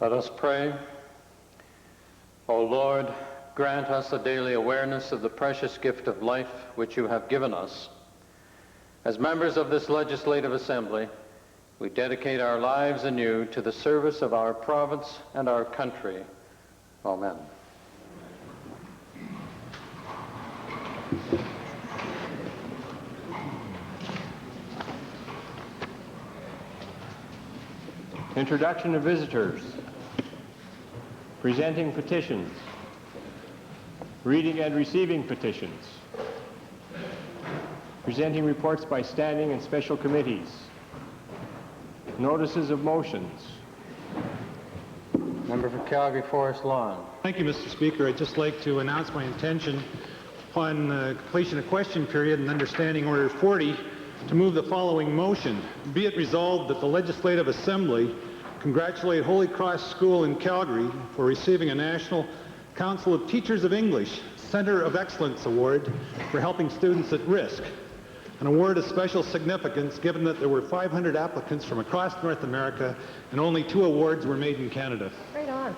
Let us pray. O Lord, grant us a daily awareness of the precious gift of life which you have given us. As members of this legislative assembly, we dedicate our lives anew to the service of our province and our country. Amen. Introduction of visitors. Presenting petitions. Reading and receiving petitions. Presenting reports by standing and special committees. Notices of motions. Member for Calgary Forest Lawn. Thank you, Mr. Speaker. I'd just like to announce my intention upon completion of question period and understanding Order 40 to move the following motion. Be it resolved that the Legislative Assembly congratulate Holy Cross School in Calgary for receiving a National Council of Teachers of English Center of Excellence Award for helping students at risk. An award of special significance given that there were 500 applicants from across North America and only 2 awards were made in Canada. Right on.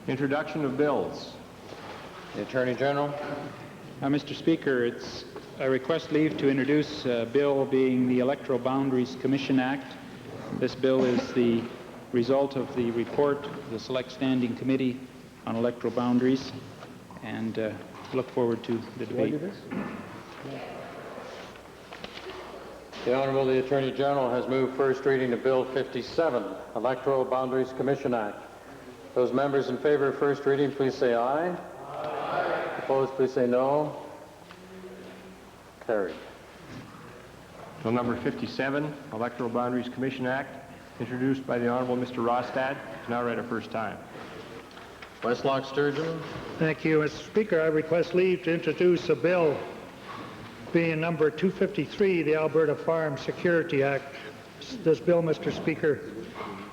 Introduction of bills. The Attorney General. Mr. Speaker, I request leave to introduce a bill being the Electoral Boundaries Commission Act. This bill is the result of the report of the Select Standing Committee on Electoral Boundaries, and look forward to the debate. The Honorable the Attorney General has moved first reading of Bill 57, Electoral Boundaries Commission Act. Those members in favor of first reading, please say aye. Aye. Opposed, please say no. Carried. Bill number 57, Electoral Boundaries Commission Act, introduced by the Honorable Mr. Rostad, is now read a first time. Westlock Sturgeon. Thank you, Mr. Speaker. I request leave to introduce a bill being number 253, the Alberta Farm Security Act. This bill, Mr. Speaker,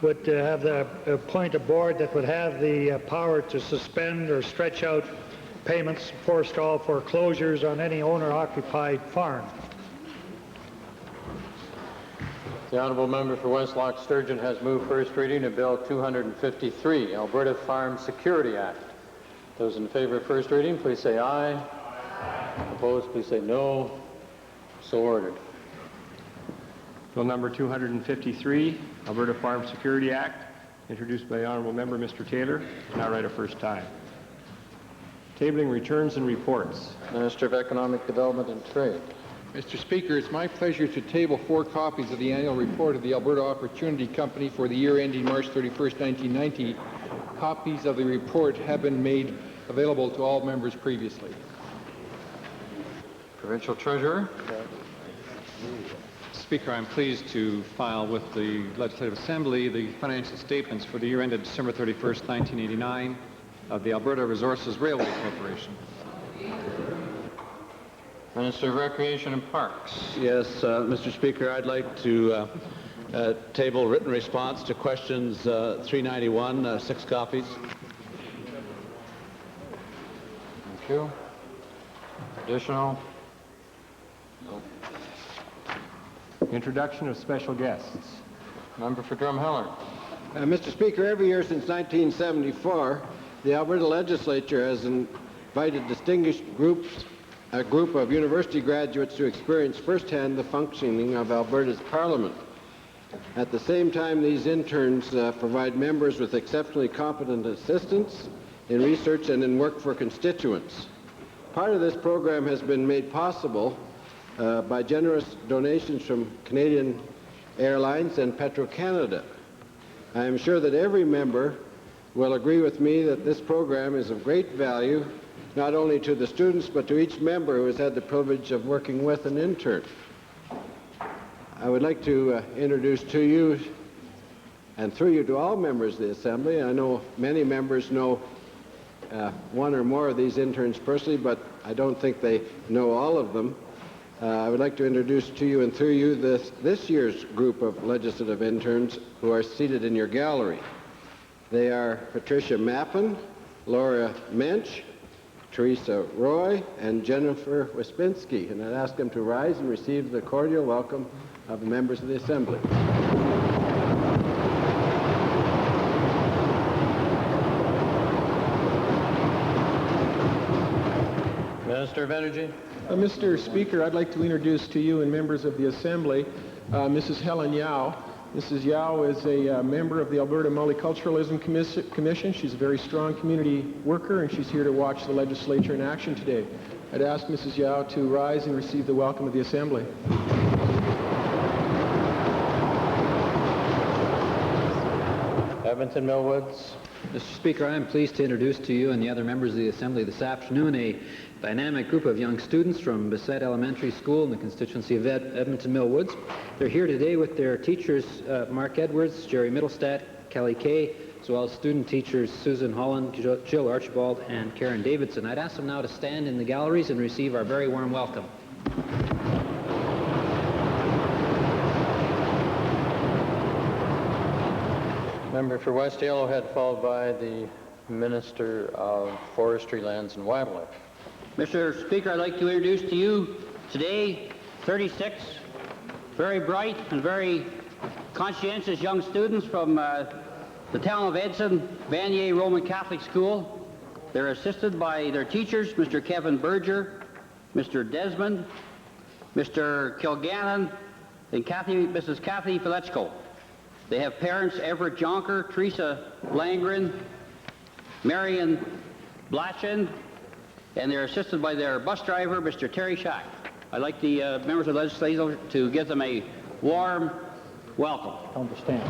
would have the appoint a board that would have the power to suspend or stretch out payments, forestall foreclosures on any owner-occupied farm. The Honourable Member for Westlock Sturgeon has moved first reading of Bill 253, Alberta Farm Security Act. Those in favor of first reading, please say aye. Aye. Opposed, please say no. So ordered. Bill number 253, Alberta Farm Security Act, introduced by the Honourable Member Mr. Taylor, is now read a first time. Tabling returns and reports. Minister of Economic Development and Trade. Mr. Speaker, it's my pleasure to table 4 copies of the annual report of the Alberta Opportunity Company for the year ending March 31st, 1990. Copies of the report have been made available to all members previously. Provincial Treasurer. Speaker, I'm pleased to file with the Legislative Assembly the financial statements for the year ended December 31st, 1989 of the Alberta Resources Railway Corporation. Minister of Recreation and Parks. Yes, Mr. Speaker, I'd like to table written response to questions 391, 6 copies. Thank you. Additional. Introduction of special guests. Member for Drumheller. Mr. Speaker, every year since 1974, the Alberta Legislature has invited distinguished a group of university graduates to experience firsthand the functioning of Alberta's Parliament. At the same time, these interns provide members with exceptionally competent assistance in research and in work for constituents. Part of this program has been made possible by generous donations from Canadian Airlines and Petro-Canada. I am sure that every member will agree with me that this program is of great value, not only to the students, but to each member who has had the privilege of working with an intern. I would like to introduce to you, and through you to all members of the Assembly. I know many members know one or more of these interns personally, but I don't think they know all of them. I would like to introduce to you and through you this year's group of legislative interns who are seated in your gallery. They are Patricia Mappin, Laura Mensch, Teresa Roy, and Jennifer Wyspinski. And I'd ask them to rise and receive the cordial welcome of the members of the Assembly. Minister of Energy. Mr. Speaker, I'd like to introduce to you and members of the Assembly Mrs. Helen Yao. Mrs. Yao is a member of the Alberta Multiculturalism Commission. She's a very strong community worker, and she's here to watch the legislature in action today. I'd ask Mrs. Yao to rise and receive the welcome of the Assembly. Edmonton Millwoods. Mr. Speaker, I am pleased to introduce to you and the other members of the Assembly this afternoon a dynamic group of young students from Bassett Elementary School in the constituency of Edmonton Millwoods. They're here today with their teachers, Mark Edwards, Jerry Middlestat, Kelly Kay, as well as student teachers Susan Holland, Jill Archibald, and Karen Davidson. I'd ask them now to stand in the galleries and receive our very warm welcome. Member for West Yellowhead, followed by the Minister of Forestry, Lands and Wildlife. Mr. Speaker, I'd like to introduce to you today 36 very bright and very conscientious young students from the town of Edson, Vanier Roman Catholic School. They're assisted by their teachers, Mr. Kevin Berger, Mr. Desmond, Mr. Kilgannon, and Mrs. Kathy Filechko. They have parents Everett Jonker, Teresa Langren, Marion Blatchend, and they're assisted by their bus driver, Mr. Terry Shack. I'd like the members of the legislature to give them a warm welcome. Understand.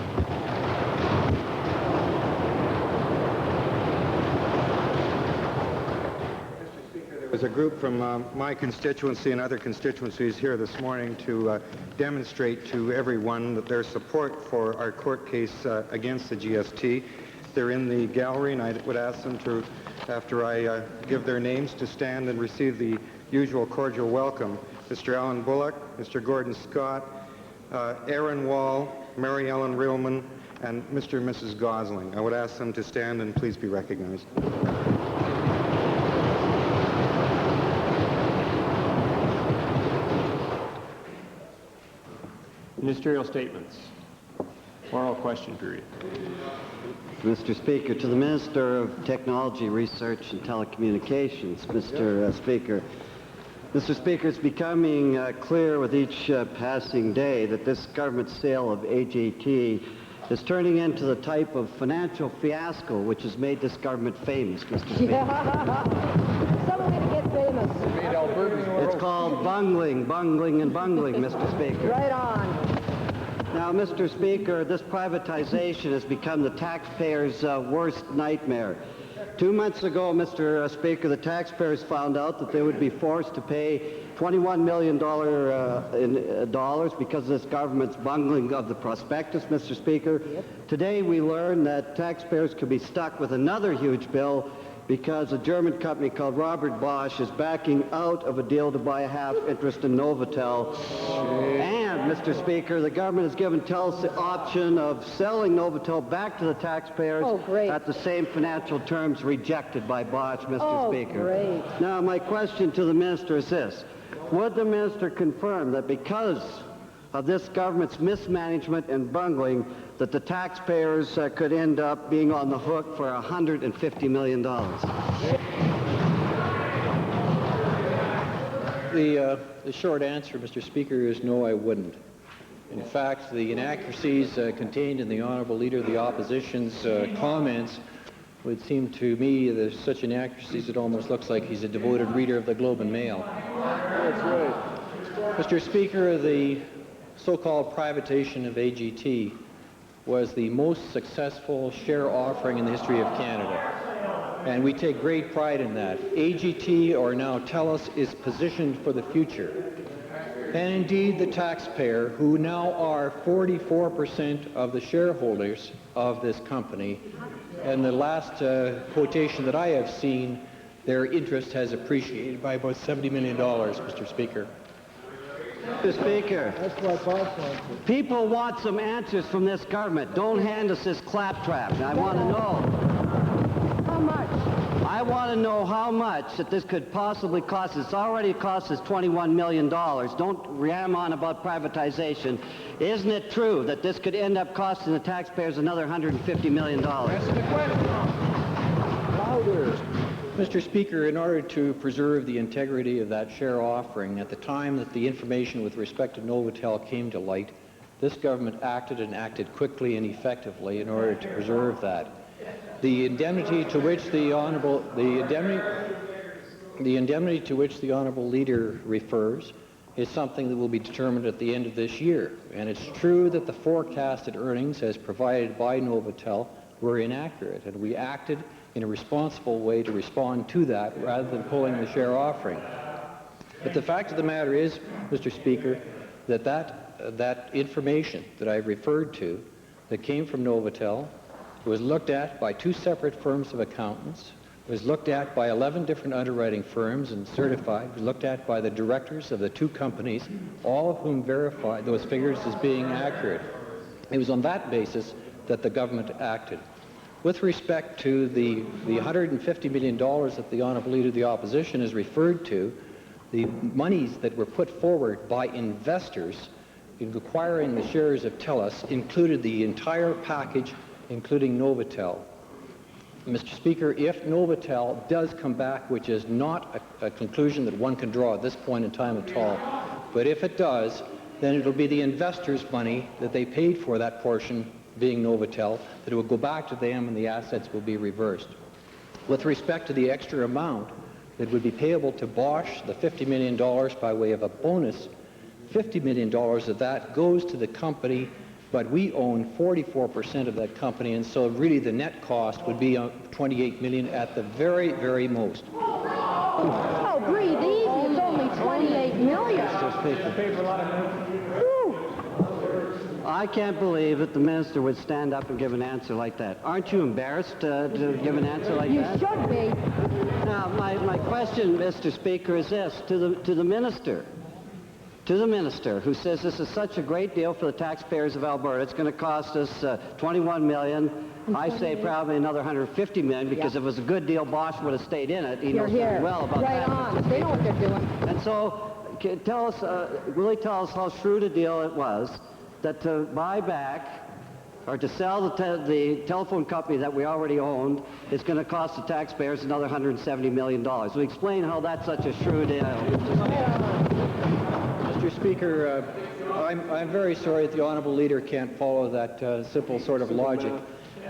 There's a group from my constituency and other constituencies here this morning to demonstrate to everyone that their support for our court case against the GST. They're in the gallery, and I would ask them to, after I give their names, to stand and receive the usual cordial welcome. Mr. Alan Bullock, Mr. Gordon Scott, Aaron Wall, Mary Ellen Reelman, and Mr. and Mrs. Gosling. I would ask them to stand and please be recognized. Ministerial statements. Oral question period. Mr. Speaker, to the Minister of Technology, Research and Telecommunications, Mr. Speaker. Mr. Speaker, it's becoming clear with each passing day that this government sale of AGT is turning into the type of financial fiasco which has made this government famous, Mr. Speaker. Yeah. Someone going to get famous. It's called bungling, bungling, and bungling, Mr. Speaker. Right on. Now, Mr. Speaker, this privatization has become the taxpayers' worst nightmare. 2 months ago, Mr. Speaker, the taxpayers found out that they would be forced to pay $21 million in dollars because of this government's bungling of the prospectus, Mr. Speaker. Yep. Today, we learn that taxpayers could be stuck with another huge bill because a German company called Robert Bosch is backing out of a deal to buy a half interest in Novotel. And, Mr. Speaker, the government has given TELUS the option of selling Novotel back to the taxpayers at the same financial terms rejected by Bosch, Mr. Speaker. Great. Now, my question to the minister is this. Would the minister confirm that because of this government's mismanagement and bungling, that the taxpayers could end up being on the hook for $150 million? The short answer, Mr. Speaker, is no, I wouldn't. In fact, the inaccuracies contained in the Honourable Leader of the Opposition's comments would seem to me there's such inaccuracies it almost looks like he's a devoted reader of the Globe and Mail. That's right. Mr. Speaker, the so-called privatization of AGT was the most successful share offering in the history of Canada. And we take great pride in that. AGT, or now TELUS, is positioned for the future. And indeed, the taxpayer, who now are 44% of the shareholders of this company, and the last quotation that I have seen, their interest has appreciated by about $70 million, Mr. Speaker. Mr. Speaker, people want some answers from this government. Don't hand us this claptrap. I want to know. How much? I want want to know how much that this could possibly cost. It's already cost us $21 million. Don't ram on about privatization. Isn't it true that this could end up costing the taxpayers another $150 million? Answer the question. Louder. Mr. Speaker, in order to preserve the integrity of that share offering, at the time that the information with respect to Novotel came to light, this government acted and acted quickly and effectively in order to preserve that. The indemnity to which the honourable leader refers is something that will be determined at the end of this year. And it's true that the forecasted earnings as provided by Novotel were inaccurate, and we acted in a responsible way to respond to that rather than pulling the share offering. But the fact of the matter is, Mr. Speaker, that information that I referred to that came from Novotel was looked at by 2 separate firms of accountants, was looked at by 11 different underwriting firms and certified, was looked at by the directors of the 2 companies, all of whom verified those figures as being accurate. It was on that basis that the government acted. With respect to the $150 million that the Honourable Leader of the Opposition has referred to, the monies that were put forward by investors in acquiring the shares of TELUS included the entire package, including Novotel. Mr. Speaker, if Novotel does come back, which is not a conclusion that one can draw at this point in time at all, but if it does, then it'll be the investors' money that they paid for that portion, being Novotel, that it will go back to them and the assets will be reversed. With respect to the extra amount that would be payable to Bosch, the $50 million by way of a bonus, $50 million of that goes to the company, but we own 44% of that company, and so really the net cost would be $28 million at the very, very most. Oh, breathe easy. It's only $28 million. I can't believe that the minister would stand up and give an answer like that. Aren't you embarrassed to give an answer like that? You should be. Now, my question, Mr. Speaker, is this to the minister. To the minister who says this is such a great deal for the taxpayers of Alberta. It's going to cost us $21 million. I say probably another $150 million because if it was a good deal, Bosch would have stayed in it. He knows very well about that. Right on. They know what they're doing. And so, really tell us how shrewd a deal it was that to buy back or to sell the telephone company that we already owned is going to cost the taxpayers another $170 million. So explain how that's such a shrewd deal. Mr. Speaker, I'm very sorry that the Honourable Leader can't follow that simple sort of logic.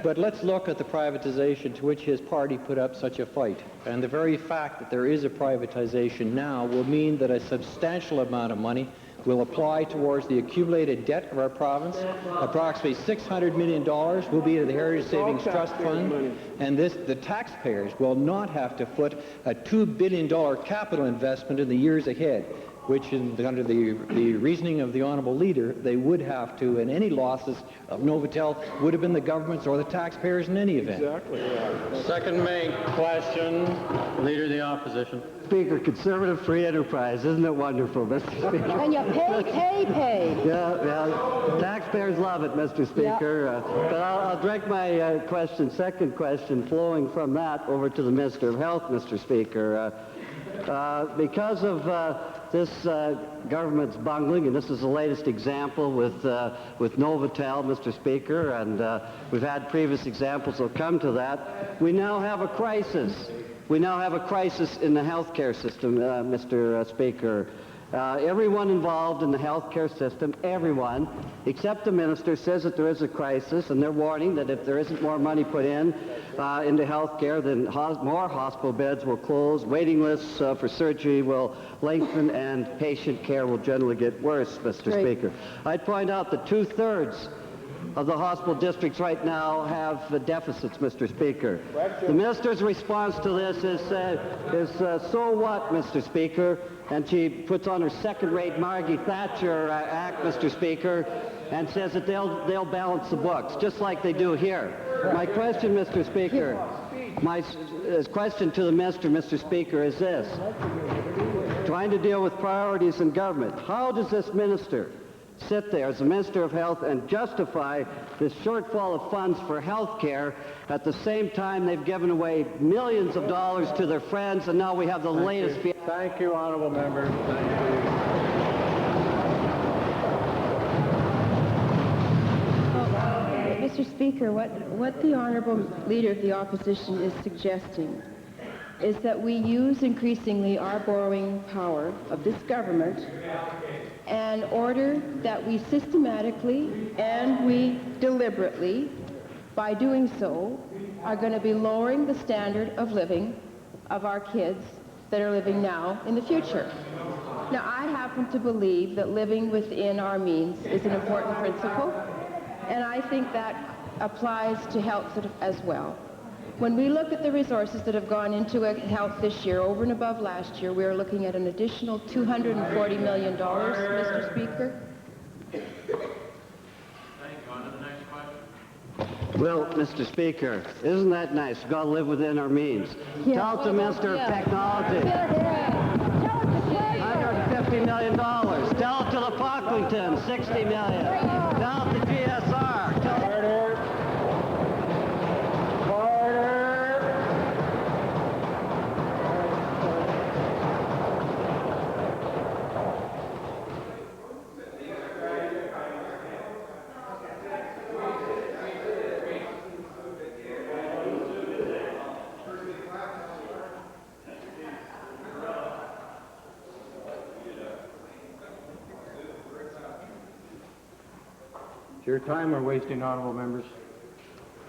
But let's look at the privatization to which his party put up such a fight. And the very fact that there is a privatization now will mean that a substantial amount of money will apply towards the accumulated debt of our province. Approximately $600 million will be in the Heritage Savings Trust Fund, and the taxpayers will not have to foot a $2 billion capital investment in the years ahead, which under the reasoning of the Honourable Leader, they would have to, and any losses of Novotel would have been the government's or the taxpayers in any event. Exactly. Yeah. Second main question, Leader of the Opposition. Speaker, conservative free enterprise. Isn't it wonderful, Mr. Speaker? And you pay. Yeah, taxpayers love it, Mr. Speaker. Yeah. But I'll direct my second question, flowing from that over to the Minister of Health, Mr. Speaker. Because of this government's bungling, and this is the latest example with Novotel, Mr. Speaker, and we've had previous examples that will come to that, we now have a crisis. We now have a crisis in the healthcare system, Mr. Speaker. Everyone involved in the healthcare system, everyone, except the minister, says that there is a crisis, and they're warning that if there isn't more money put into healthcare, then more hospital beds will close, waiting lists for surgery will lengthen, and patient care will generally get worse, Mr. Speaker. I'd point out that 2/3 of the hospital districts right now have deficits, Mr. Speaker. The minister's response to this is so what, Mr. Speaker? And she puts on her second-rate Margie Thatcher act, Mr. Speaker, and says that they'll balance the books, just like they do here. My question, Mr. Speaker, my question to the minister, Mr. Speaker, is this. Trying to deal with priorities in government, how does this minister sit there as the Minister of Health and justify this shortfall of funds for health care. At the same time, they've given away millions of dollars to their friends, and now we have the latest... Thank you, honourable member. Thank you. Mr. Speaker, what the Honourable Leader of the Opposition is suggesting is that we use increasingly our borrowing power of this government in order that we systematically and we deliberately, by doing so, are going to be lowering the standard of living of our kids that are living now in the future. Now, I happen to believe that living within our means is an important principle, and I think that applies to health as well. When we look at the resources that have gone into health this year, over and above last year, we are looking at an additional $240 million, Mr. Speaker. Thank you. On to the next question. Well, Mr. Speaker, isn't that nice? We've got to live within our means. Tell it to Minister of Technology. $150 million. Tell it to the Pocklington, $60 million. Tell it to GSR. Tell it... It's your time we're wasting, honourable members.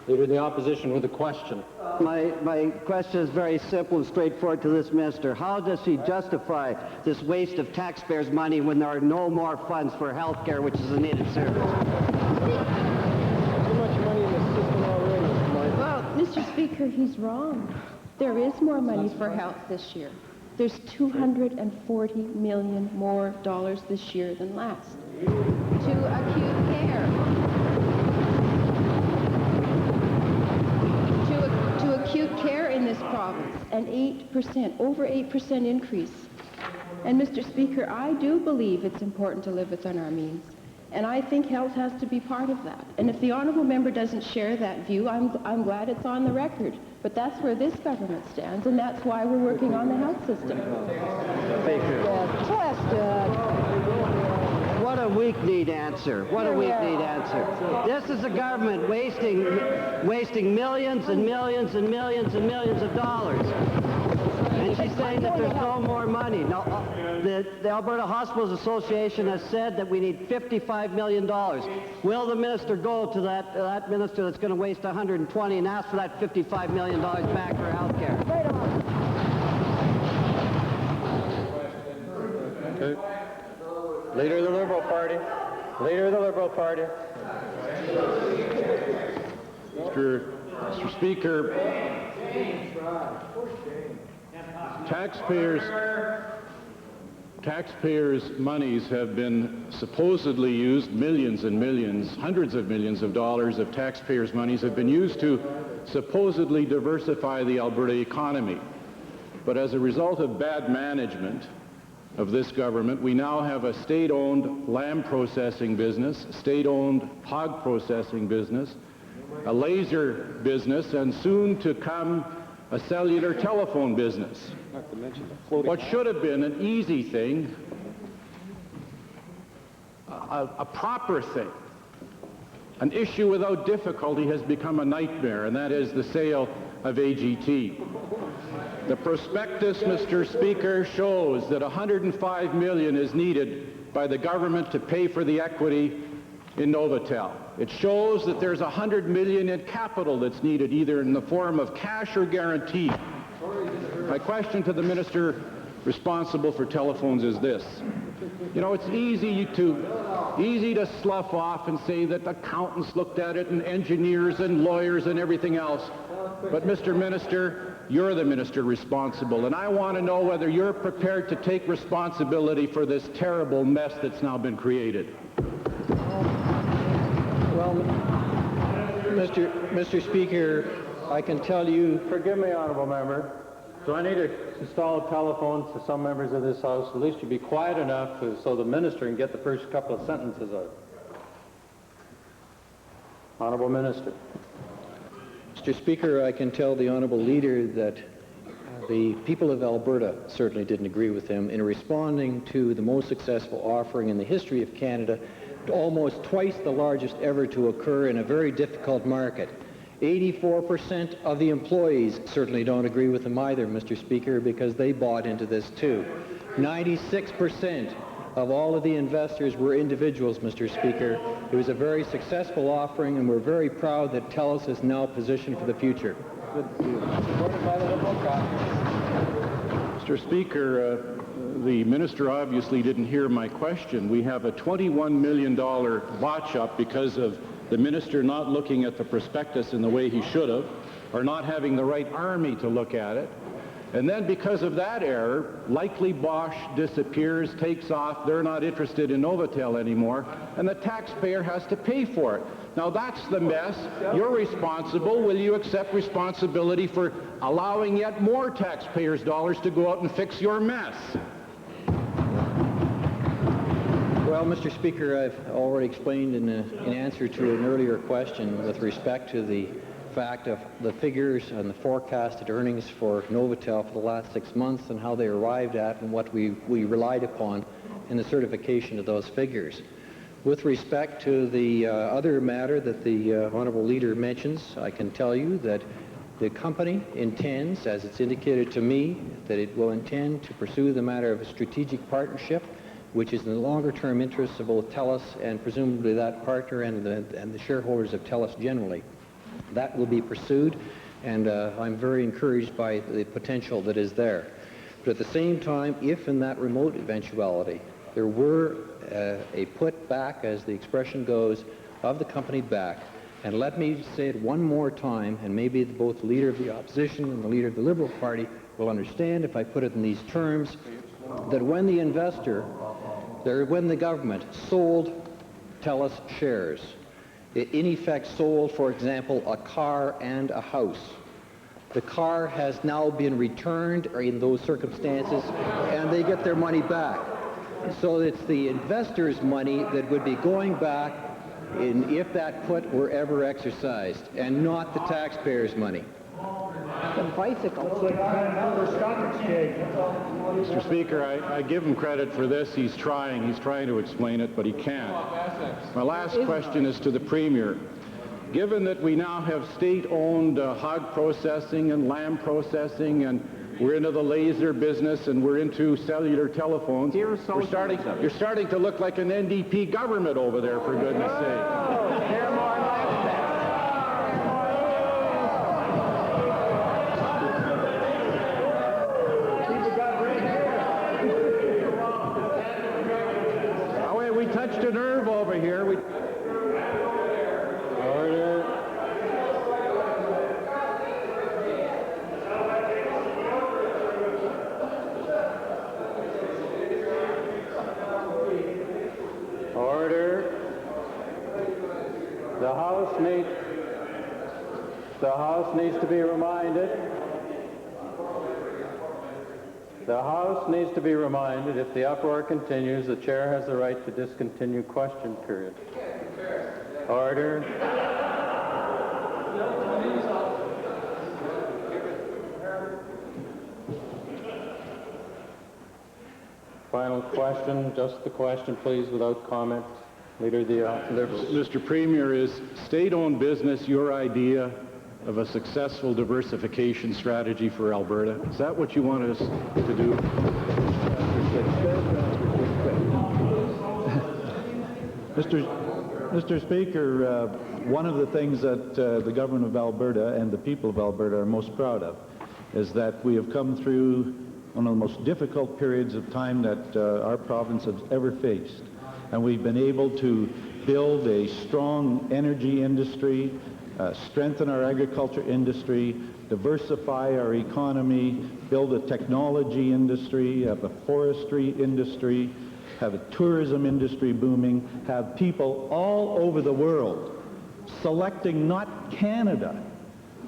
Leader of the Opposition with a question. My question is very simple and straightforward to this minister. How does he justify this waste of taxpayers' money when there are no more funds for health care, which is a needed service? Too much money in the system already. Well, Mr. Speaker, he's wrong. There is more money for health this year. There's $240 million more this year than last. To acute care. To acute care in this province, an 8%, over 8% increase. And Mr. Speaker, I do believe it's important to live within our means. And I think health has to be part of that. And if the honourable member doesn't share that view, I'm glad it's on the record. But that's where this government stands, and that's why we're working on the health system. What a weak-kneed answer. What a weak-kneed answer. This is a government wasting millions and millions and millions and millions of dollars. And she's saying that there's no more money. Now, the Alberta Hospitals Association has said that we need $55 million. Will the minister go to that minister that's going to waste $120 and ask for that $55 million back for health care? Okay. Leader of the Liberal Party. Leader of the Liberal Party. Mr. Speaker, taxpayers' monies have been supposedly used, millions and millions, hundreds of millions of dollars of taxpayers' monies have been used to supposedly diversify the Alberta economy. But as a result of bad management of this government, we now have a state-owned lamb processing business, state-owned hog processing business, a laser business, and soon to come a cellular telephone business. What should have been an easy thing, a proper thing, an issue without difficulty has become a nightmare, and that is the sale of AGT. The prospectus, Mr. Speaker, shows that $105 million is needed by the government to pay for the equity in Novotel. It shows that there's $100 million in capital that's needed, either in the form of cash or guarantee. My question to the minister responsible for telephones is this. You know, it's easy to slough off and say that accountants looked at it and engineers and lawyers and everything else. But Mr. Minister, you're the minister responsible, and I want to know whether you're prepared to take responsibility for this terrible mess that's now been created. Well, Mr. Speaker, I can tell you... Forgive me, honourable member. Do I need to install telephones to some members of this House? At least you be quiet enough so the minister can get the first couple of sentences out. Honourable Minister. Mr. Speaker, I can tell the Honourable Leader that the people of Alberta certainly didn't agree with him in responding to the most successful offering in the history of Canada, almost twice the largest ever to occur in a very difficult market. 84% of the employees certainly don't agree with him either, Mr. Speaker, because they bought into this too. 96% of all of the investors were individuals, Mr. Speaker. It was a very successful offering, and we're very proud that TELUS is now positioned for the future. Mr. Speaker, the minister obviously didn't hear my question. We have a $21 million botch-up because of the minister not looking at the prospectus in the way he should have, or not having the right army to look at it. And then because of that error, likely Bosch disappears, takes off, they're not interested in Novotel anymore, and the taxpayer has to pay for it. Now that's the mess. You're responsible. Will you accept responsibility for allowing yet more taxpayers' dollars to go out and fix your mess? Well, Mr. Speaker, I've already explained in answer to an earlier question with respect to the fact of the figures and the forecasted earnings for Novotel for the last 6 months and how they arrived at and what we relied upon in the certification of those figures. With respect to the other matter that the Honourable Leader mentions, I can tell you that the company intends, as it's indicated to me, that it will intend to pursue the matter of a strategic partnership, which is in the longer-term interests of both TELUS and presumably that partner and the shareholders of TELUS generally. That will be pursued, and I'm very encouraged by the potential that is there. But at the same time, if in that remote eventuality there were a put back, as the expression goes, of the company back, and let me say it one more time, and maybe both the Leader of the Opposition and the Leader of the Liberal Party will understand if I put it in these terms, that when the investor, when the government sold TELUS shares, it in effect sold, for example, a car and a house. The car has now been returned in those circumstances, and they get their money back. So it's the investor's money that would be going back if that put were ever exercised, and not the taxpayer's money. The bicycle. Mr. Speaker, I give him credit for this. He's trying to explain it, but he can't. My last question is to the Premier. Given that we now have state-owned hog processing and lamb processing, and we're into the laser business, and we're into cellular telephones, you're starting to look like an NDP government over there, for goodness sake. We touched a nerve over here. Order. Order. The House needs to be reminded. The House needs to be reminded, if the uproar continues, the chair has the right to discontinue question period. Order. Final question, just the question, please, without comment. Leader of the Mr. Premier, is state-owned business your idea of a successful diversification strategy for Alberta? Is that what you want us to do? Mr. Speaker, one of the things that the government of Alberta and the people of Alberta are most proud of is that we have come through one of the most difficult periods of time that our province has ever faced. And we've been able to build a strong energy industry, strengthen our agriculture industry, diversify our economy, build a technology industry, have a forestry industry, have a tourism industry booming, have people all over the world selecting not Canada,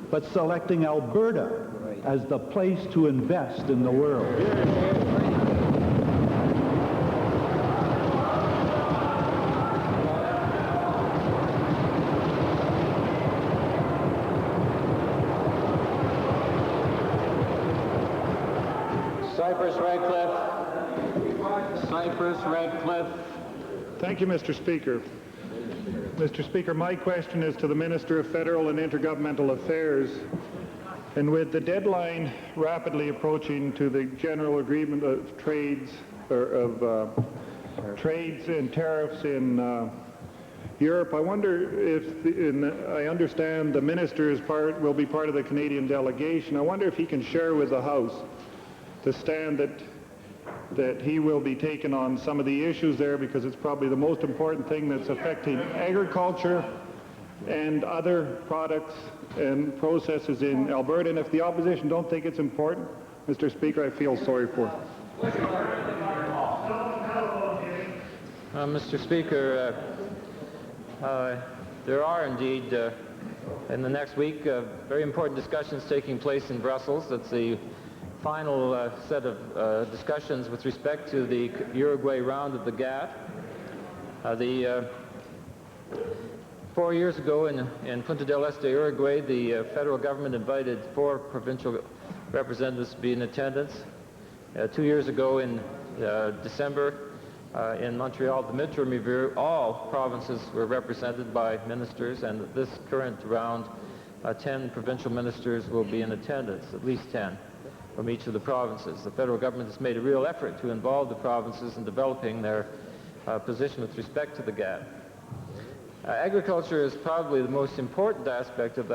but selecting Alberta as the place to invest in the world. Cypress Radcliffe. Cypress Radcliffe. Thank you, Mr. Speaker. Mr. Speaker, my question is to the Minister of Federal and Intergovernmental Affairs. And with the deadline rapidly approaching to the general agreement of trades and tariffs in Europe, I wonder if, I understand the Minister will be part of the Canadian delegation. I wonder if he can share with the House the stand that he will be taking on some of the issues there, because it's probably the most important thing that's affecting agriculture and other products and processes in Alberta. And if the opposition don't think it's important, Mr. Speaker, I feel sorry for it. Mr. Speaker, there are indeed in the next week very important discussions taking place in Brussels. That's the final set of discussions with respect to the Uruguay round of the GATT. 4 years ago in Punta del Este, Uruguay, the federal government invited 4 provincial representatives to be in attendance. 2 years ago in December in Montreal, the midterm review, all provinces were represented by ministers, and this current round, 10 provincial ministers will be in attendance, at least 10. From each of the provinces. The federal government has made a real effort to involve the provinces in developing their position with respect to the GATT. Agriculture is probably the most important aspect of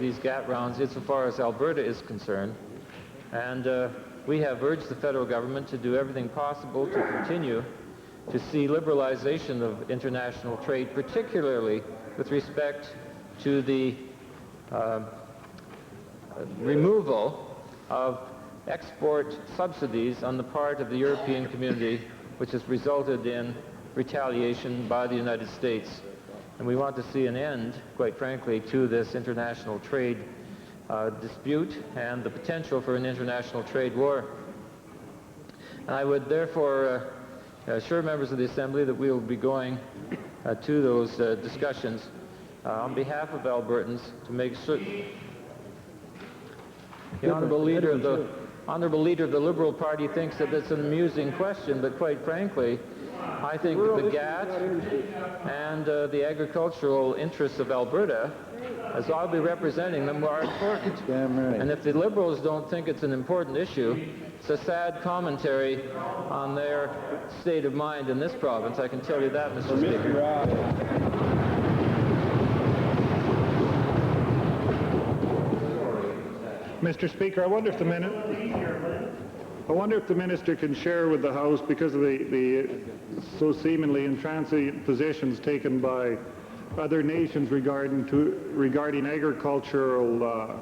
these GATT rounds insofar as Alberta is concerned, and we have urged the federal government to do everything possible to continue to see liberalization of international trade, particularly with respect to the removal of export subsidies on the part of the European community, which has resulted in retaliation by the United States. And we want to see an end, quite frankly, to this international trade dispute and the potential for an international trade war. And I would therefore assure members of the Assembly that we will be going to those discussions on behalf of Albertans to make certain. The honourable leader of the Liberal Party thinks that it's an amusing question, but quite frankly, I think that the GATT and the agricultural interests of Alberta, as I'll be representing them, are important. And if the Liberals don't think it's an important issue, it's a sad commentary on their state of mind in this province. I can tell you that, Mr. Speaker. Mr. Speaker, I wonder if the minister can share with the House, because of the so seemingly intransigent positions taken by other nations regarding agricultural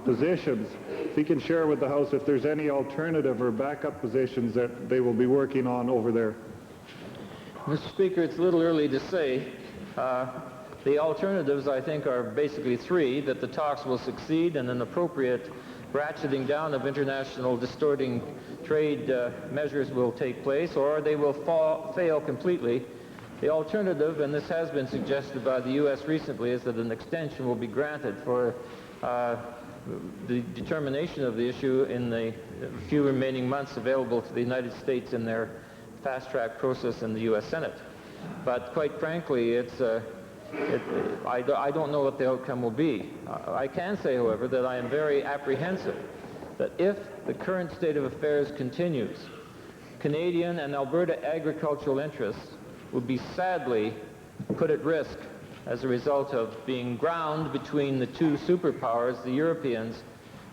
positions, if he can share with the House if there's any alternative or backup positions that they will be working on over there. Mr. Speaker, it's a little early to say. The alternatives, I think, are basically 3: that the talks will succeed and an appropriate ratcheting down of international distorting trade measures will take place, or they will fail completely. The alternative, and this has been suggested by the U.S. recently, is that an extension will be granted for the determination of the issue in the few remaining months available to the United States in their fast-track process in the U.S. Senate. But quite frankly, I don't know what the outcome will be. I can say, however, that I am very apprehensive that if the current state of affairs continues, Canadian and Alberta agricultural interests will be sadly put at risk as a result of being ground between the 2 superpowers, the Europeans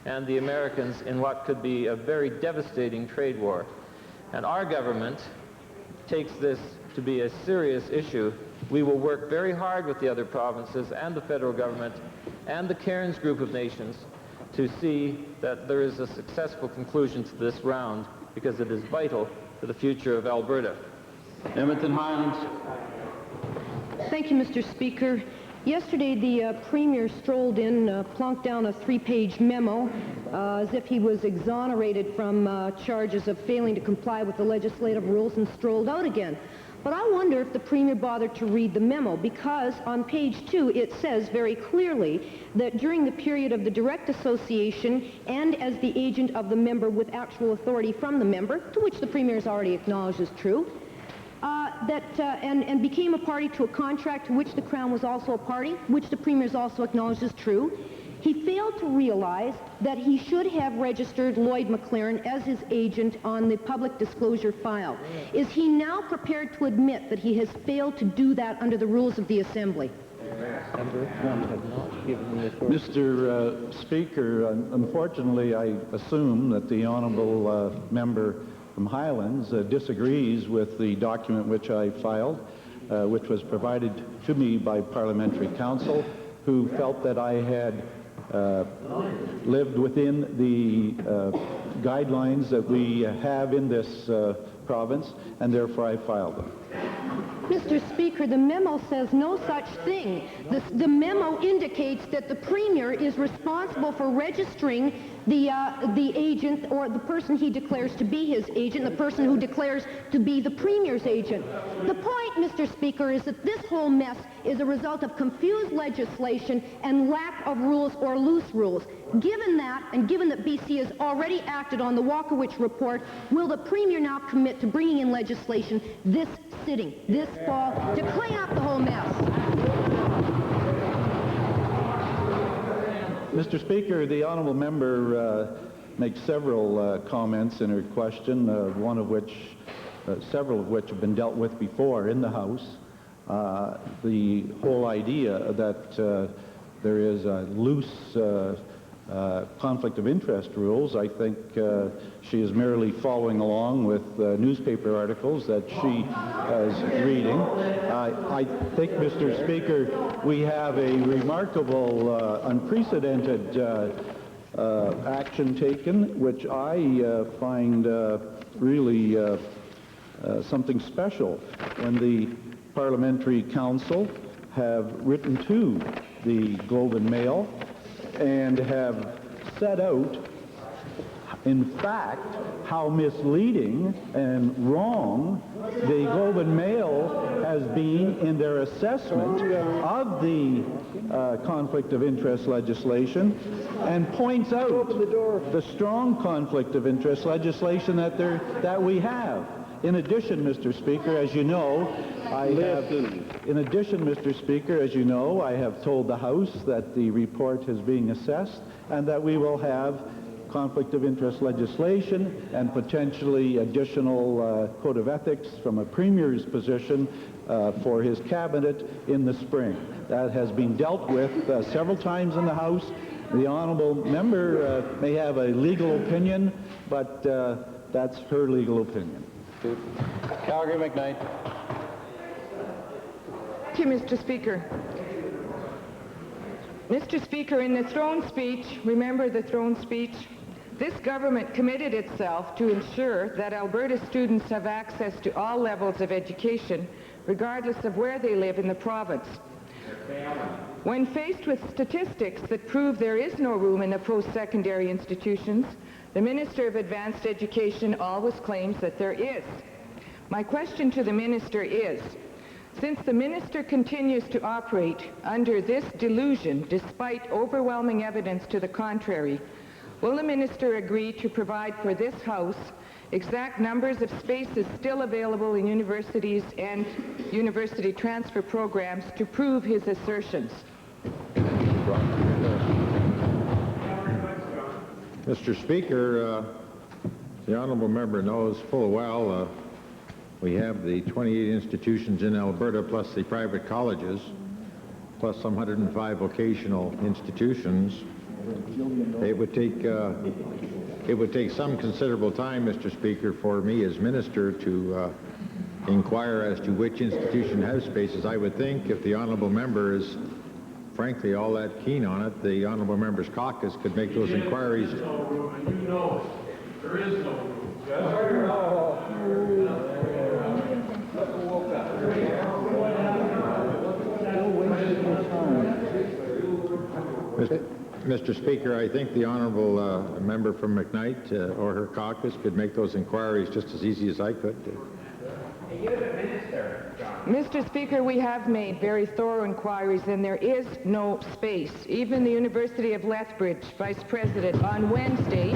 and the Americans, in what could be a very devastating trade war. And our government takes this to be a serious issue. We will work very hard with the other provinces and the federal government and the Cairns group of nations to see that there is a successful conclusion to this round, because it is vital for the future of Alberta. Edmonton Highlands. Thank you, Mr. Speaker. Yesterday, the Premier strolled in, plunked down a 3-page memo as if he was exonerated from charges of failing to comply with the legislative rules and strolled out again. But I wonder if the Premier bothered to read the memo, because on page 2 it says very clearly that during the period of the direct association and as the agent of the member with actual authority from the member, to which the Premier has already acknowledged is true, and became a party to a contract to which the Crown was also a party, which the Premier has also acknowledged is true. He failed to realize that he should have registered Lloyd McLaren as his agent on the public disclosure file. Is he now prepared to admit that he has failed to do that under the rules of the Assembly? Mr. Speaker, unfortunately, I assume that the honourable member from Highlands disagrees with the document which I filed, which was provided to me by parliamentary counsel, who felt that I had lived within the guidelines that we have in this province, and therefore I filed them. Mr. Speaker, the memo says no such thing. The memo indicates that the Premier is responsible for registering the agent, or the person he declares to be his agent, the person who declares to be the Premier's agent. The point, Mr. Speaker, is that this whole mess is a result of confused legislation and lack of rules or loose rules. Given that, and given that BC has already acted on the Walkowicz report, will the Premier now commit to bringing in legislation this sitting, this fall, to clean up the whole mess? Mr. Speaker, the honourable member makes several comments in her question, several of which have been dealt with before in the House. The whole idea that there is a loose conflict of interest rules, I think she is merely following along with newspaper articles that she is reading. I think, Mr. Speaker, we have a remarkable, unprecedented action taken, which I find really something special. And the Parliamentary Council have written to the Globe and Mail and have set out, in fact, how misleading and wrong the Globe and Mail has been in their assessment of the conflict of interest legislation, and points out the strong conflict of interest legislation that we have. In addition, Mr. Speaker, as you know, I have told the House that the report is being assessed and that we will have conflict of interest legislation and potentially additional code of ethics from a Premier's position for his cabinet in the spring. That has been dealt with several times in the House. The honourable member may have a legal opinion, but that's her legal opinion. Calgary McKnight. Thank you, Mr. Speaker. Mr. Speaker, in the throne speech, remember the throne speech? This government committed itself to ensure that Alberta students have access to all levels of education, regardless of where they live in the province. When faced with statistics that prove there is no room in the post-secondary institutions, the Minister of Advanced Education always claims that there is. My question to the Minister is, since the Minister continues to operate under this delusion despite overwhelming evidence to the contrary, will the Minister agree to provide for this House exact numbers of spaces still available in universities and university transfer programs to prove his assertions? Mr. Speaker, the honourable member knows full well we have the 28 institutions in Alberta plus the private colleges, plus some 105 vocational institutions. It would take some considerable time, Mr. Speaker, for me as minister to inquire as to which institution has spaces. I would think if the honourable member is frankly all that keen on it, the honourable member's caucus could make those inquiries. There is no room, and you know it. There is no room. Mr. Speaker, I think the honourable member from McKnight or her caucus could make those inquiries just as easy as I could. Mr. Speaker, we have made very thorough inquiries, and there is no space. Even the University of Lethbridge Vice President on Wednesday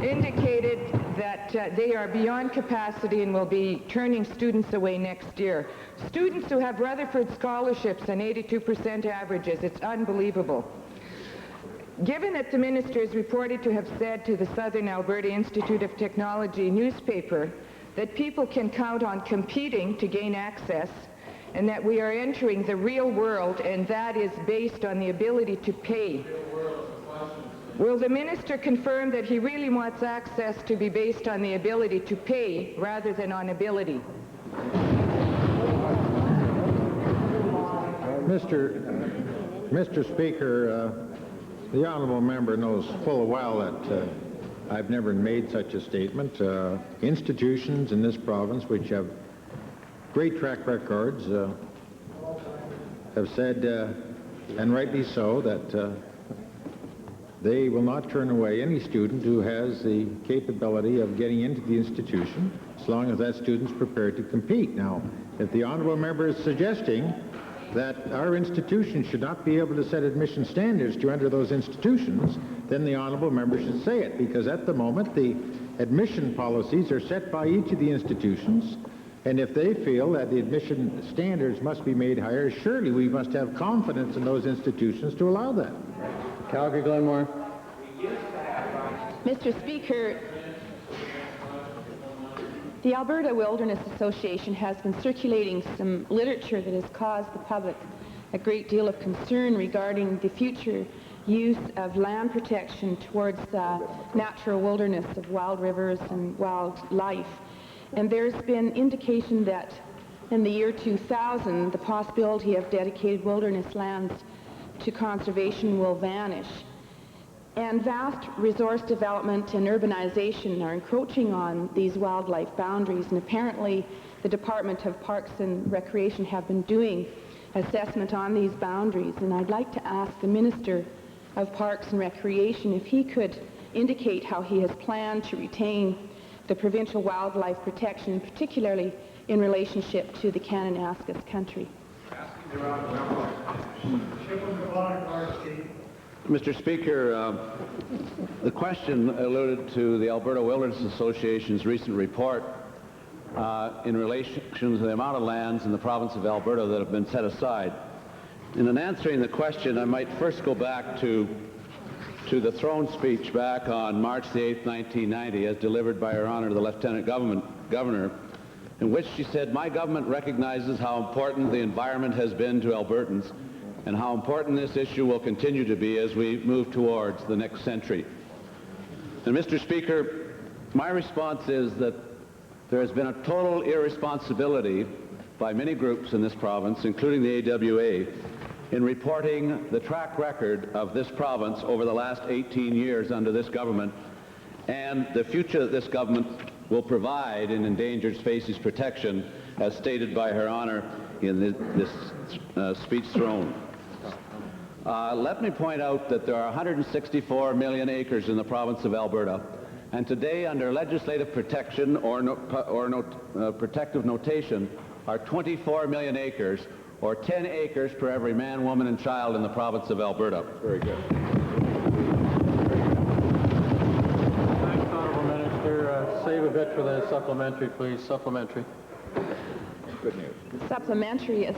indicated that they are beyond capacity and will be turning students away next year. Students who have Rutherford scholarships and 82% averages, it's unbelievable. Given that the minister is reported to have said to the Southern Alberta Institute of Technology newspaper that people can count on competing to gain access, and that we are entering the real world, and that is based on the ability to pay. Will the minister confirm that he really wants access to be based on the ability to pay rather than on ability? Mr. Speaker, the honourable member knows full well that I've never made such a statement. Institutions in this province which have great track records have said, and rightly so, that they will not turn away any student who has the capability of getting into the institution as long as that student's prepared to compete. Now, if the honourable member is suggesting that our institutions should not be able to set admission standards to enter those institutions, then the honourable member should say it, because at the moment the admission policies are set by each of the institutions, and if they feel that the admission standards must be made higher, surely we must have confidence in those institutions to allow that. Calgary Glenmore. Mr. Speaker, the Alberta Wilderness Association has been circulating some literature that has caused the public a great deal of concern regarding the future use of land protection towards natural wilderness of wild rivers and wildlife. And there's been indication that in the year 2000, the possibility of dedicated wilderness lands to conservation will vanish. And vast resource development and urbanization are encroaching on these wildlife boundaries, and apparently the Department of Parks and Recreation have been doing assessment on these boundaries. And I'd like to ask the Minister of Parks and Recreation if he could indicate how he has planned to retain the provincial wildlife protection, particularly in relationship to the Kananaskis country. Mr. Speaker, the question alluded to the Alberta Wilderness Association's recent report in relation to the amount of lands in the province of Alberta that have been set aside. And in answering the question, I might first go back to the throne speech back on March the 8th, 1990, as delivered by Her Honor the Lieutenant Governor, in which she said, "My government recognizes how important the environment has been to Albertans and how important this issue will continue to be as we move towards the next century." And Mr. Speaker, my response is that there has been a total irresponsibility by many groups in this province, including the AWA, in reporting the track record of this province over the last 18 years under this government and the future that this government will provide in endangered species protection, as stated by Her Honor in this speech throne. Let me point out that there are 164 million acres in the province of Alberta, and today under legislative protection or protective notation are 24 million acres, or 10 acres per every man, woman, and child in the province of Alberta. Very good. Thanks, Honourable Minister. Save a bit for the supplementary, please. Supplementary. Good news. Supplementary is,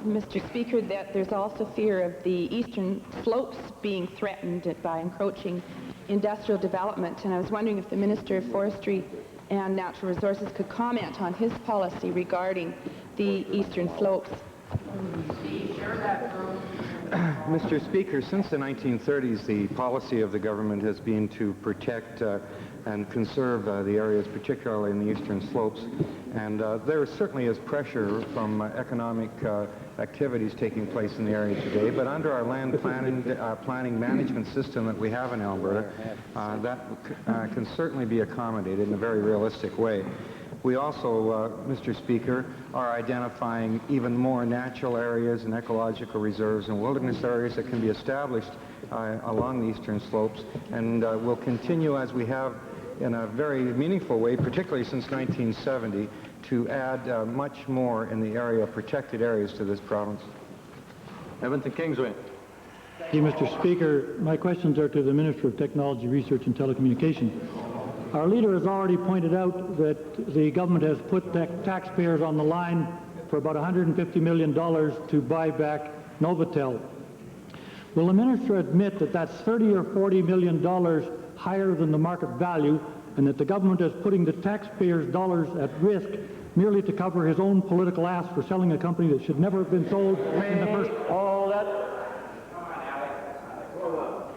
Mr. Speaker, that there's also fear of the eastern slopes being threatened by encroaching industrial development. And I was wondering if the Minister of Forestry and Natural Resources could comment on his policy regarding the eastern slopes. Mr. Speaker, since the 1930s, the policy of the government has been to protect and conserve the areas, particularly in the eastern slopes. And there certainly is pressure from economic activities taking place in the area today. But under our land planning management system that we have in Alberta, that can certainly be accommodated in a very realistic way. We also, Mr. Speaker, are identifying even more natural areas and ecological reserves and wilderness areas that can be established along the eastern slopes, and will continue as we have in a very meaningful way, particularly since 1970, to add much more in the area of protected areas to this province. Edmonton Kingsway. Thank you, Mr. Speaker. My questions are to the Minister of Technology, Research and Telecommunication. Our leader has already pointed out that the government has put taxpayers on the line for about $150 million to buy back Novotel. Will the minister admit that that's $30 or $40 million higher than the market value, and that the government is putting the taxpayers' dollars at risk merely to cover his own political ask for selling a company that should never have been sold in the first... Hold it.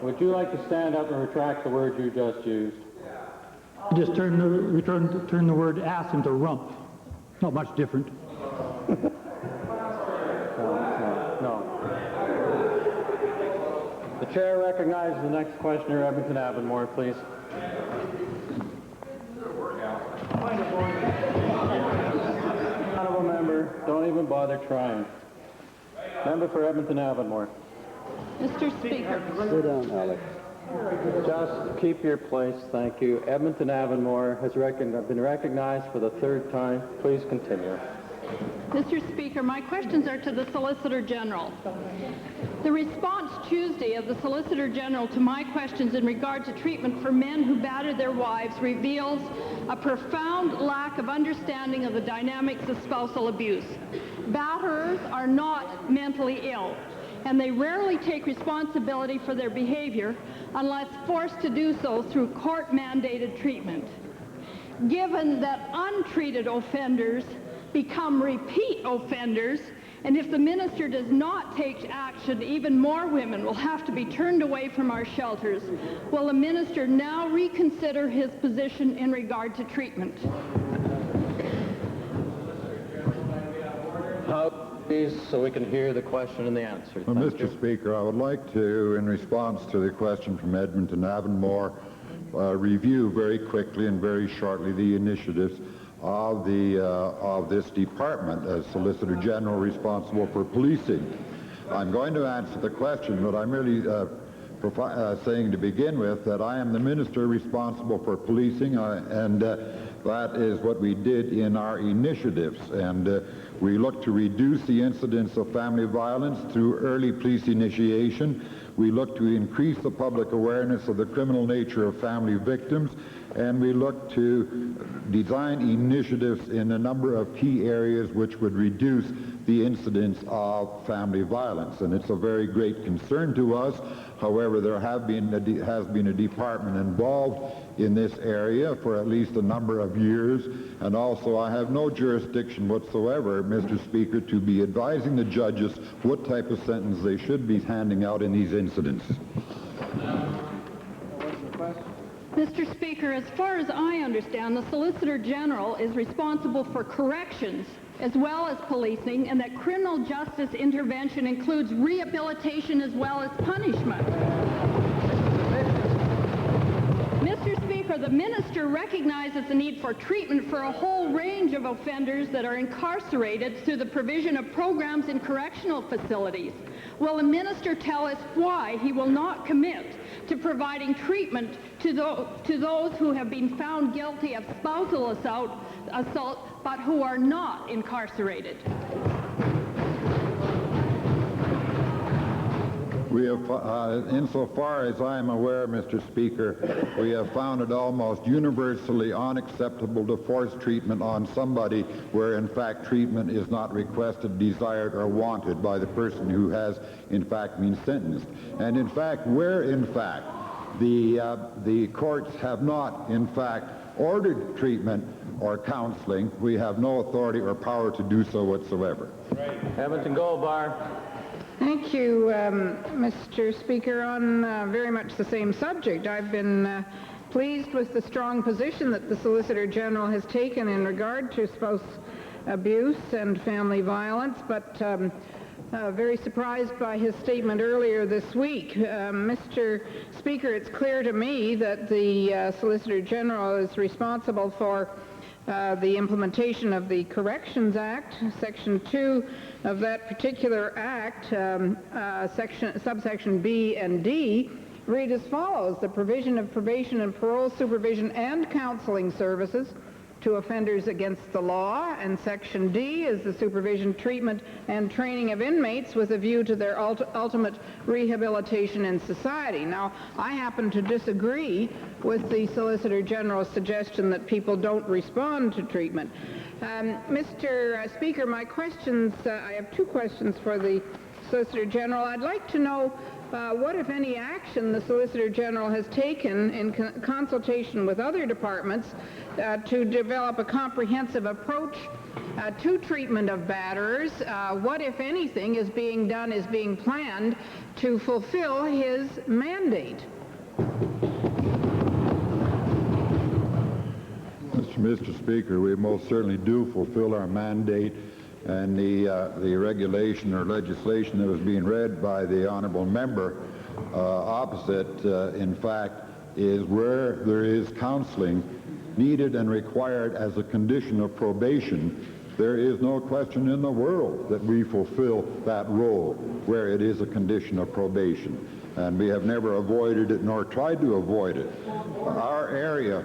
Would you like to stand up and retract the word you just used? Just turn the word ass into rump. Not much different. No. The chair recognizes the next questioner, Edmonton Avonmore, please. Honourable member, don't even bother trying. Member for Edmonton Avonmore. Mr. Speaker. Sit down, Alex. Just keep your place, thank you. Edmonton Avonmore has been recognized for the third time. Please continue. Mr. Speaker, my questions are to the Solicitor General. The response Tuesday of the Solicitor General to my questions in regard to treatment for men who battered their wives reveals a profound lack of understanding of the dynamics of spousal abuse. Batterers are not mentally ill, and they rarely take responsibility for their behavior unless forced to do so through court-mandated treatment. Given that untreated offenders become repeat offenders, and if the minister does not take action, even more women will have to be turned away from our shelters. Will the minister now reconsider his position in regard to treatment? Please, so we can hear the question and the answer. Well, Mr. Speaker, I would like to, in response to the question from Edmonton Avonmore, review very quickly and very shortly the initiatives of this department as Solicitor General responsible for policing. I'm going to answer the question, but I'm merely saying to begin with that I am the minister responsible for policing, and that is what we did in our initiatives. And we look to reduce the incidence of family violence through early police initiation. We look to increase the public awareness of the criminal nature of family victims, and we look to design initiatives in a number of key areas which would reduce the incidence of family violence. And it's a very great concern to us. However, there has been a department involved in this area for at least a number of years, and also I have no jurisdiction whatsoever, Mr. Speaker, to be advising the judges what type of sentence they should be handing out in these incidents. Mr. Speaker, as far as I understand, the Solicitor General is responsible for corrections as well as policing, and that criminal justice intervention includes rehabilitation as well as punishment. Mr. Speaker, the minister recognizes the need for treatment for a whole range of offenders that are incarcerated through the provision of programs in correctional facilities. Will the minister tell us why he will not commit to providing treatment to those who have been found guilty of spousal assault but who are not incarcerated? We have, insofar as I am aware, Mr. Speaker, we have found it almost universally unacceptable to force treatment on somebody where, in fact, treatment is not requested, desired, or wanted by the person who has, in fact, been sentenced. And, in fact, where, in fact, the courts have not, in fact, ordered treatment or counseling, we have no authority or power to do so whatsoever. Edmonton Goldbar. Thank you, Mr. Speaker. On very much the same subject, I've been pleased with the strong position that the Solicitor General has taken in regard to spouse abuse and family violence, but very surprised by his statement earlier this week. Mr. Speaker, it's clear to me that the Solicitor General is responsible for the implementation of the Corrections Act, Section 2 of that particular act, subsection B and D, read as follows: the provision of probation and parole supervision and counseling services to offenders against the law, and Section D is the supervision, treatment, and training of inmates with a view to their ultimate rehabilitation in society. Now, I happen to disagree with the Solicitor General's suggestion that people don't respond to treatment. Mr. Speaker, my questions, I have two questions for the Solicitor General. I'd like to know what, if any, action the Solicitor General has taken in consultation with other departments to develop a comprehensive approach to treatment of batterers. What, if anything, is being planned to fulfill his mandate? Mr. Speaker, we most certainly do fulfill our mandate, and the regulation or legislation that was being read by the honourable member opposite, in fact, is where there is counseling needed and required as a condition of probation. There is no question in the world that we fulfill that role where it is a condition of probation, and we have never avoided it nor tried to avoid it. Our area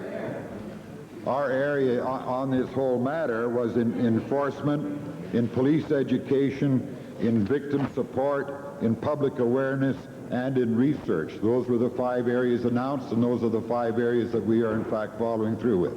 on this whole matter was in enforcement, in police education, in victim support, in public awareness, and in research. Those were the 5 areas announced, and those are the 5 areas that we are in fact following through with.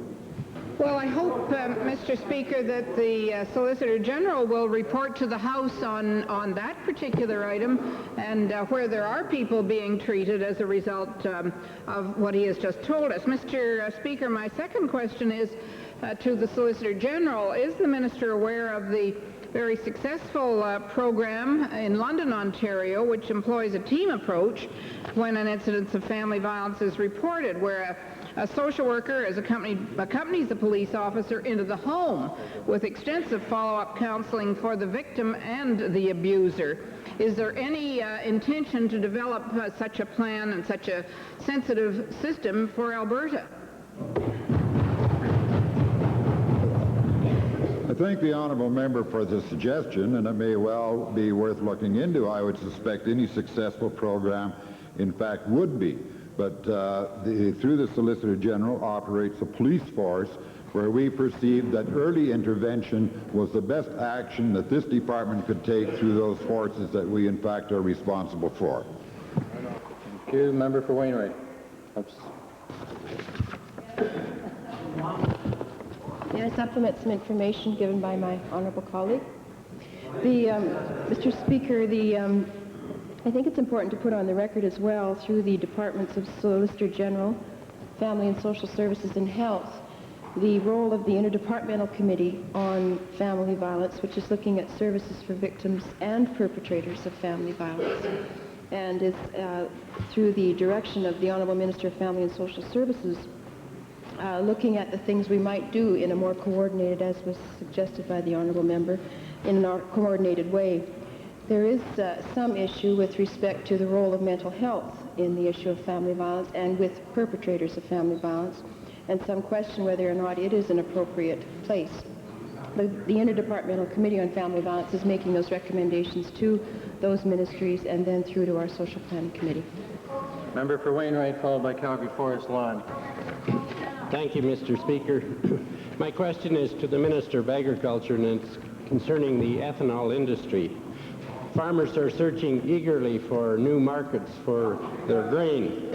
Well, I hope, Mr. Speaker, that the Solicitor General will report to the House on that particular item, and where there are people being treated as a result of what he has just told us. Mr. Speaker, my second question is to the Solicitor General. Is the Minister aware of the very successful program in London, Ontario, which employs a team approach when an incident of family violence is reported, where a social worker accompanies the police officer into the home with extensive follow-up counseling for the victim and the abuser? Is there any intention to develop such a plan and such a sensitive system for Alberta? I thank the honourable member for the suggestion, and it may well be worth looking into. I would suspect any successful program, in fact, would be. But through the Solicitor General operates a police force where we perceived that early intervention was the best action that this department could take through those forces that we, in fact, are responsible for. Thank you. Member for Wainwright. Oops. May I supplement some information given by my honourable colleague? Mr. Speaker, I think it's important to put on the record as well, through the Departments of Solicitor General, Family and Social Services and Health, the role of the Interdepartmental Committee on Family Violence, which is looking at services for victims and perpetrators of family violence, and is through the direction of the Honourable Minister of Family and Social Services, looking at the things we might do in a more coordinated, as was suggested by the Honourable Member, in a coordinated way. There is some issue with respect to the role of mental health in the issue of family violence and with perpetrators of family violence, and some question whether or not it is an appropriate place. The Interdepartmental Committee on Family Violence is making those recommendations to those ministries and then through to our Social Planning Committee. Member for Wainwright, followed by Calgary Forest Lawn. Thank you, Mr. Speaker. My question is to the Minister of Agriculture, and it's concerning the ethanol industry. Farmers are searching eagerly for new markets for their grain.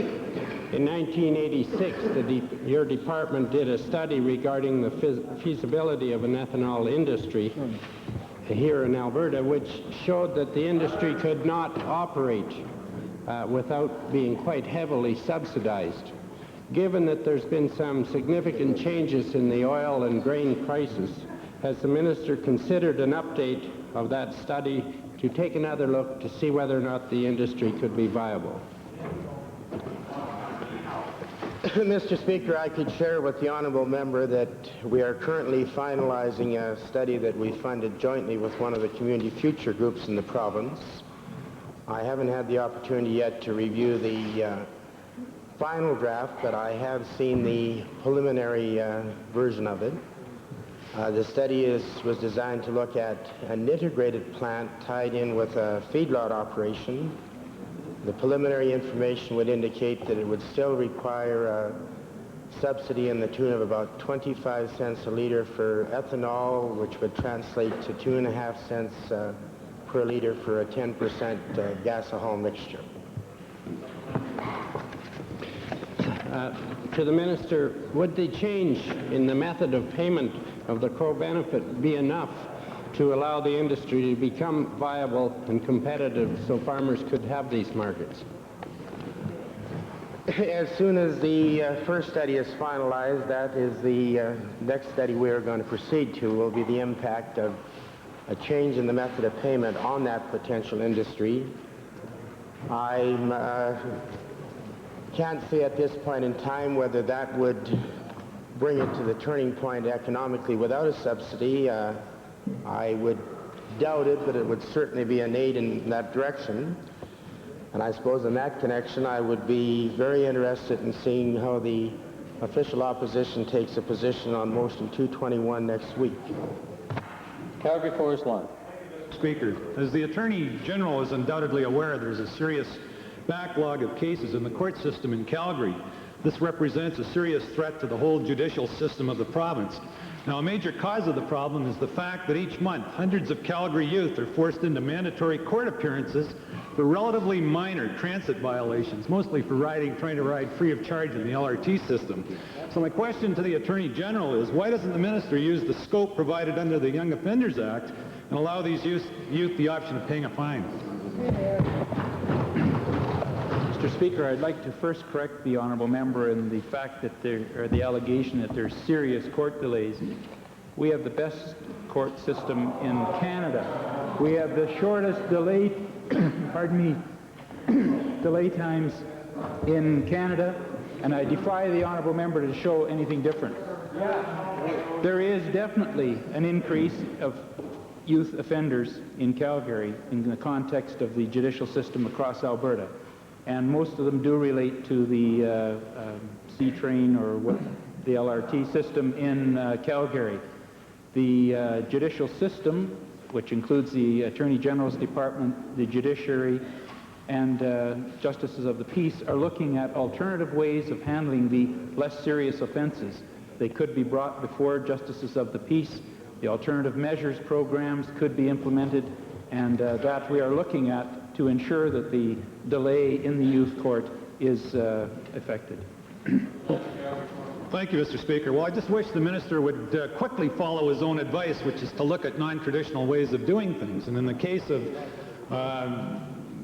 In 1986, your department did a study regarding the feasibility of an ethanol industry here in Alberta, which showed that the industry could not operate without being quite heavily subsidized. Given that there's been some significant changes in the oil and grain prices, has the minister considered an update of that study to take another look to see whether or not the industry could be viable? Mr. Speaker, I could share with the honourable member that we are currently finalizing a study that we funded jointly with one of the community future groups in the province. I haven't had the opportunity yet to review the final draft, but I have seen the preliminary version of it. The study was designed to look at an integrated plant tied in with a feedlot operation. The preliminary information would indicate that it would still require a subsidy in the tune of about 25 cents a liter for ethanol, which would translate to 2.5 cents per liter for a 10% gasohol mixture. To the Minister, would the change in the method of payment of the co-benefit be enough to allow the industry to become viable and competitive so farmers could have these markets? As soon as the first study is finalized, that is the next study we are going to proceed to, will be the impact of a change in the method of payment on that potential industry. I can't say at this point in time whether that would bring it to the turning point economically without a subsidy. I would doubt it, but it would certainly be an aid in that direction. And I suppose in that connection, I would be very interested in seeing how the official opposition takes a position on motion 221 next week. Calgary Forest Lawn. Speaker, as the Attorney General is undoubtedly aware, there's a serious backlog of cases in the court system in Calgary. This represents a serious threat to the whole judicial system of the province. Now, a major cause of the problem is the fact that each month hundreds of Calgary youth are forced into mandatory court appearances for relatively minor transit violations, mostly for trying to ride free of charge in the LRT system. So my question to the Attorney General is, why doesn't the Minister use the scope provided under the Young Offenders Act and allow these youth the option of paying a fine? Mr. Speaker, I'd like to first correct the honourable member in the fact that the allegation that there's serious court delays. We have the best court system in Canada. We have the shortest delay, delay times in Canada, and I defy the honourable member to show anything different. There is definitely an increase of youth offenders in Calgary in the context of the judicial system across Alberta. And most of them do relate to the C-train or the LRT system in Calgary. The judicial system, which includes the Attorney General's Department, the judiciary, and justices of the peace, are looking at alternative ways of handling the less serious offenses. They could be brought before justices of the peace. The alternative measures programs could be implemented, and that we are looking at to ensure that the delay in the youth court is effected. Thank you, Mr. Speaker. Well, I just wish the Minister would quickly follow his own advice, which is to look at non-traditional ways of doing things. And in the case of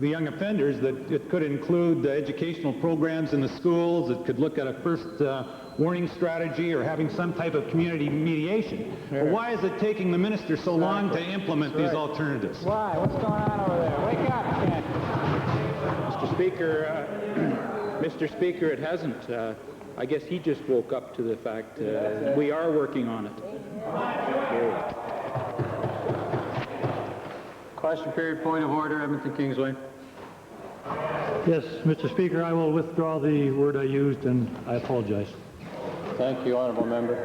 the young offenders, that it could include educational programs in the schools. It could look at a first warning strategy or having some type of community mediation. But why is it taking the Minister so long to implement these alternatives? Why? What's going on over there? Wake up, Ken. Mr. Speaker, it hasn't. I guess he just woke up to the fact we are working on it. Question period, point of order, Edmonton Kingsway. Yes, Mr. Speaker, I will withdraw the word I used, and I apologize. Thank you, honourable member.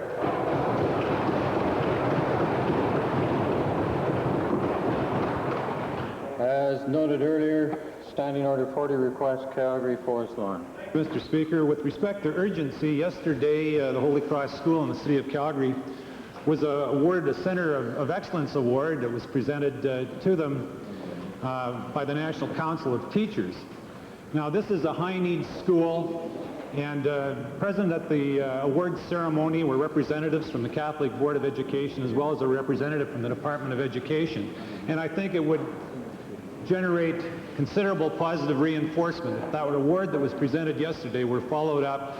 As noted earlier, Standing Order 40 request, Calgary Forest Lawn. Mr. Speaker, with respect to urgency, yesterday the Holy Cross School in the city of Calgary was awarded a Center of Excellence Award that was presented to them by the National Council of Teachers. Now, this is a high-needs school, and present at the awards ceremony were representatives from the Catholic Board of Education as well as a representative from the Department of Education. And I think it would generate considerable positive reinforcement if that award that was presented yesterday were followed up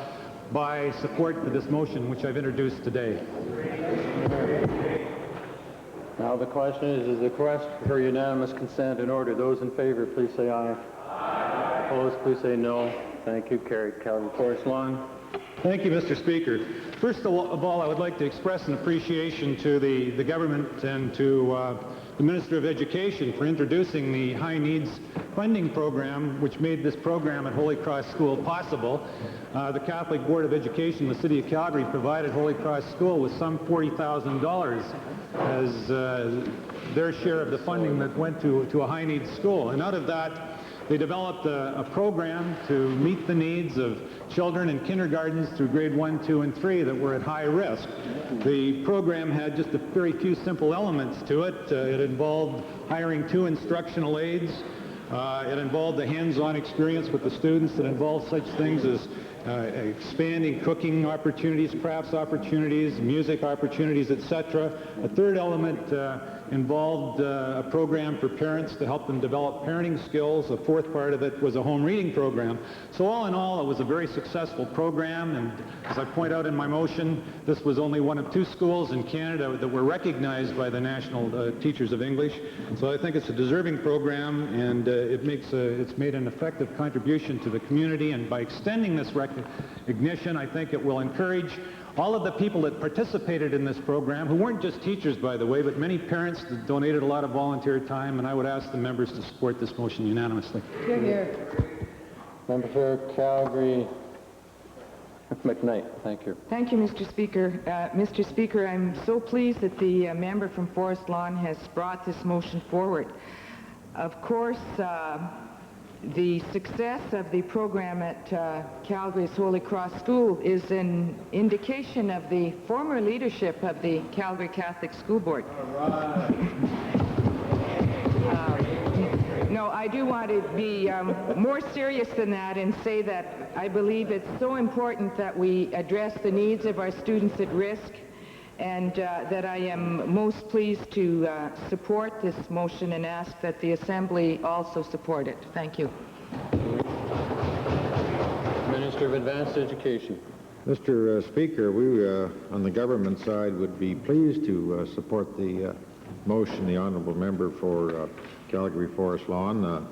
by support for this motion, which I've introduced today. Now the question is the request for unanimous consent in order? Those in favor, please say aye. Aye. Opposed, please say no. Thank you. Carried. Calgary Forest Lawn. Thank you, Mr. Speaker. First of all, I would like to express an appreciation to the government and to the Minister of Education for introducing the high needs funding program which made this program at Holy Cross School possible. The Catholic Board of Education in the City of Calgary provided Holy Cross School with some $40,000 as their share of the funding that went to a high-needs school. And out of that, they developed a program to meet the needs of children in kindergartens through grade 1, 2, and 3 that were at high risk. The program had just a very few simple elements to it. It involved hiring 2 instructional aides. It involved a hands-on experience with the students. It involved such things as expanding cooking opportunities, crafts opportunities, music opportunities, etc. A third element involved a program for parents to help them develop parenting skills. A fourth part of it was a home reading program. So all in all, it was a very successful program, and as I point out in my motion, this was only one of 2 schools in Canada that were recognized by the National Teachers of English. So I think it's a deserving program, and it's made an effective contribution to the community, and by extending this recognition, I think it will encourage all of the people that participated in this program, who weren't just teachers, by the way, but many parents that donated a lot of volunteer time, and I would ask the members to support this motion unanimously. Hear, hear. Member for Calgary McKnight, thank you. Thank you, Mr. Speaker. Mr. Speaker, I'm so pleased that the member from Forest Lawn has brought this motion forward. Of course, the success of the program at Calgary's Holy Cross School is an indication of the former leadership of the Calgary Catholic School Board. No, I do want to be more serious than that and say that I believe it's so important that we address the needs of our students at risk, and that I am most pleased to support this motion and ask that the Assembly also support it. Thank you. Minister of Advanced Education. Mr. Speaker, we on the government side would be pleased to support the motion, the honourable member for Calgary Forest Lawn.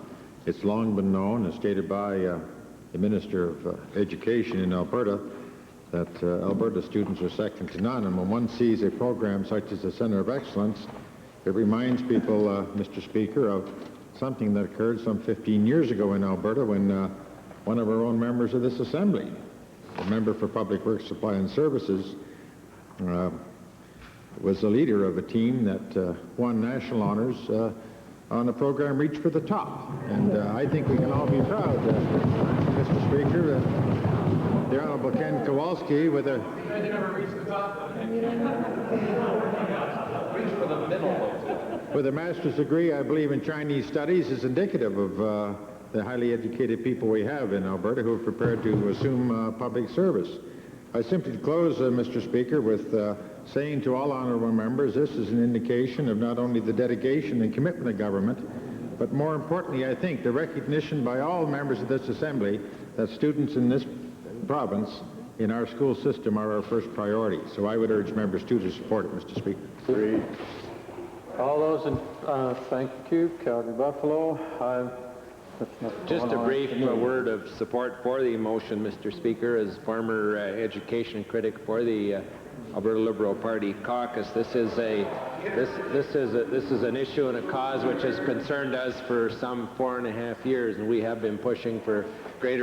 It's long been known, as stated by the Minister of Education in Alberta, that Alberta students are second to none, and when one sees a program such as the Centre of Excellence, it reminds people, Mr. Speaker, of something that occurred some 15 years ago in Alberta when one of our own members of this Assembly, the member for Public Works, Supply and Services, was the leader of a team that won national honors on the program Reach for the Top. And I think we can all be proud, Mr. Speaker, the Honourable Ken Kowalski with a... With a master's degree, I believe, in Chinese studies is indicative of the highly educated people we have in Alberta who are prepared to assume public service. I simply close, Mr. Speaker, with saying to all honourable members, this is an indication of not only the dedication and commitment of government, but more importantly, I think, the recognition by all members of this Assembly that students in this province, in our school system, are our first priority. So I would urge members to support it, Mr. Speaker. Agreed. All those in, thank you, Calgary Buffalo. Just a brief word of support for the motion, Mr. Speaker, as former education critic for the Alberta Liberal Party caucus. This is an issue and a cause which has concerned us for some 4.5 years, and we have been pushing for greater